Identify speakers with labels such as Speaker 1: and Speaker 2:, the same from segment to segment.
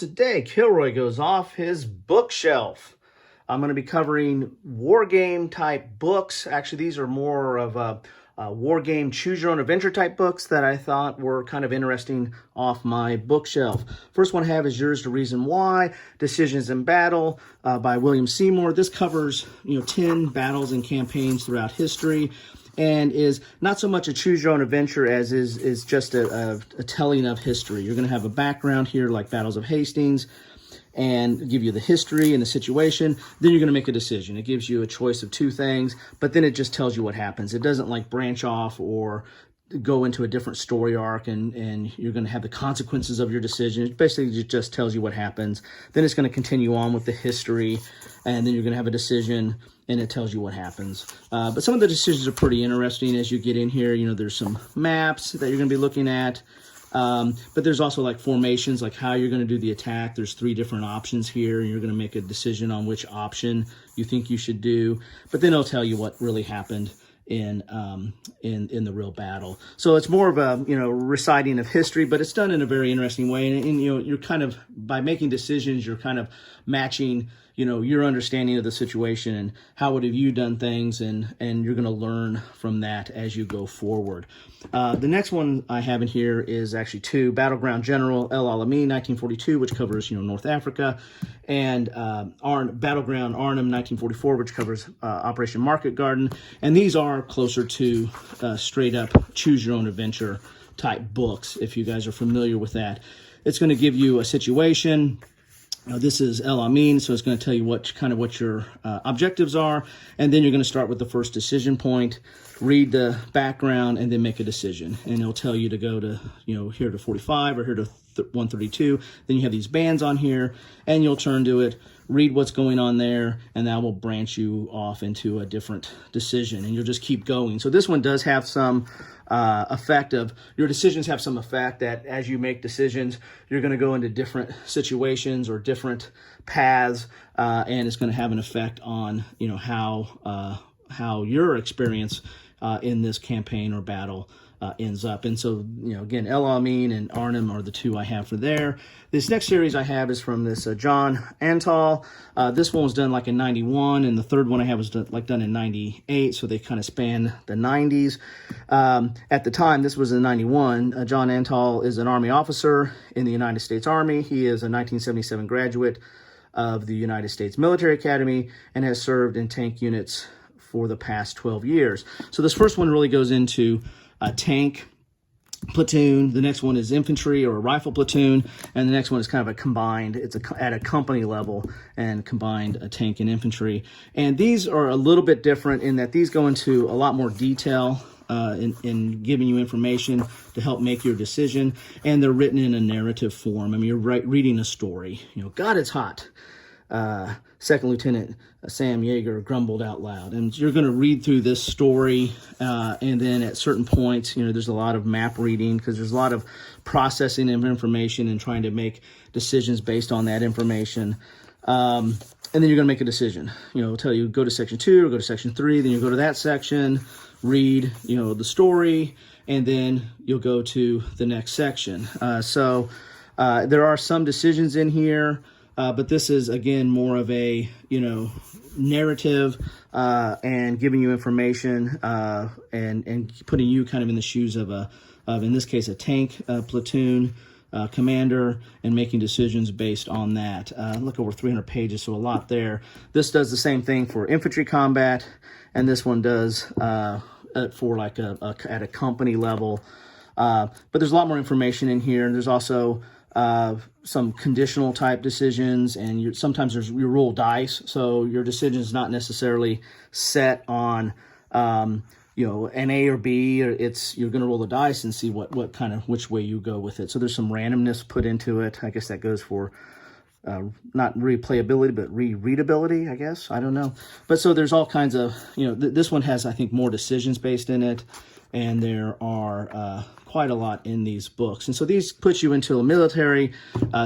Speaker 1: today, Kilroy goes off his bookshelf. I'm going to be covering war game type books. Actually, these are more of a war game choose your own adventure type books that I thought were kind of interesting off my bookshelf. First one I have is Yours the Reason Why, Decisions in Battle by William Seymour. This covers 10 battles and campaigns throughout history, and is not so much a choose your own adventure as is just a telling of history. You're going to have a background here like battles of Hastings and give you the history and the situation. Then you're going to make a decision. It gives you a choice of two things, but then it just tells you what happens. It doesn't like branch off or go into a different story arc and you're going to have the consequences of your decision. It basically just tells you what happens. Then it's going to continue on with the history, and then you're going to have a decision and it tells you what happens. But some of the decisions are pretty interesting as you get in here. There's some maps that you're going to be looking at. But there's also like formations, like how you're going to do the attack. There's 3 different options here, and you're going to make a decision on which option you think you should do. But then it'll tell you what really happened in the real battle. So it's more of a reciting of history, but it's done in a very interesting way. And you're kind of, by making decisions, you're kind of matching your understanding of the situation and how would have you done things, and you're going to learn from that as you go forward. The next one I have in here is actually 2, Battleground General El Alamein, 1942, which covers North Africa, and Battleground Arnhem, 1944, which covers Operation Market Garden. And these are closer to straight up choose your own adventure type books, if you guys are familiar with that. It's going to give you a situation. This is El Alamein, so it's going to tell you what your objectives are, and then you're going to start with the first decision point, read the background, and then make a decision. And it'll tell you to go to here to 45 or here to 132. Then you have these bands on here, and you'll turn to it, read what's going on there, and that will branch you off into a different decision, and you'll just keep going. So this one does have some effect of, your decisions have some effect that as you make decisions, you're going to go into different situations or different paths, and it's going to have an effect on how your experience in this campaign or battle ends up. And so, again, El Alamein and Arnhem are the 2 I have for there. This next series I have is from this John Antol. This one was done like in 91, and the third one I have was done in 98, so they kind of span the 90s. At the time, this was in 91. John Antol is an Army officer in the United States Army. He is a 1977 graduate of the United States Military Academy and has served in tank units for the past 12 years. So this first one really goes into a tank platoon. The next one is infantry or a rifle platoon, and the next one is kind of a combined, it's at a company level and combined a tank and infantry. And these are a little bit different in that these go into a lot more detail in giving you information to help make your decision, and they're written in a narrative form. I mean, you're reading a story. God, it's hot. Second Lieutenant Sam Yeager grumbled out loud. And you're going to read through this story, and then at certain points, there's a lot of map reading because there's a lot of processing of information and trying to make decisions based on that information. And then you're going to make a decision. It'll tell you go to section 2 or go to section 3. Then you go to that section, read, the story, and then you'll go to the next section. So there are some decisions in here. But this is, again, more of a, narrative and giving you information and putting you kind of in the shoes of in this case, a tank platoon commander, and making decisions based on that. Look, over 300 pages, so a lot there. This does the same thing for infantry combat, and this one does for like at a company level. But there's a lot more information in here. There's also some conditional type decisions, and sometimes you roll dice, so your decision is not necessarily set on an A or B, or you're going to roll the dice and see which way you go with it. So there's some randomness put into it. I guess that goes for not replayability, but rereadability, I guess. I don't know. But so there's all kinds of, this one has, I think, more decisions based in it, and there are quite a lot in these books. And so these put you into a military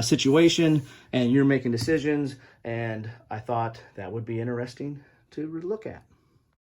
Speaker 1: situation, and you're making decisions, and I thought that would be interesting to look at.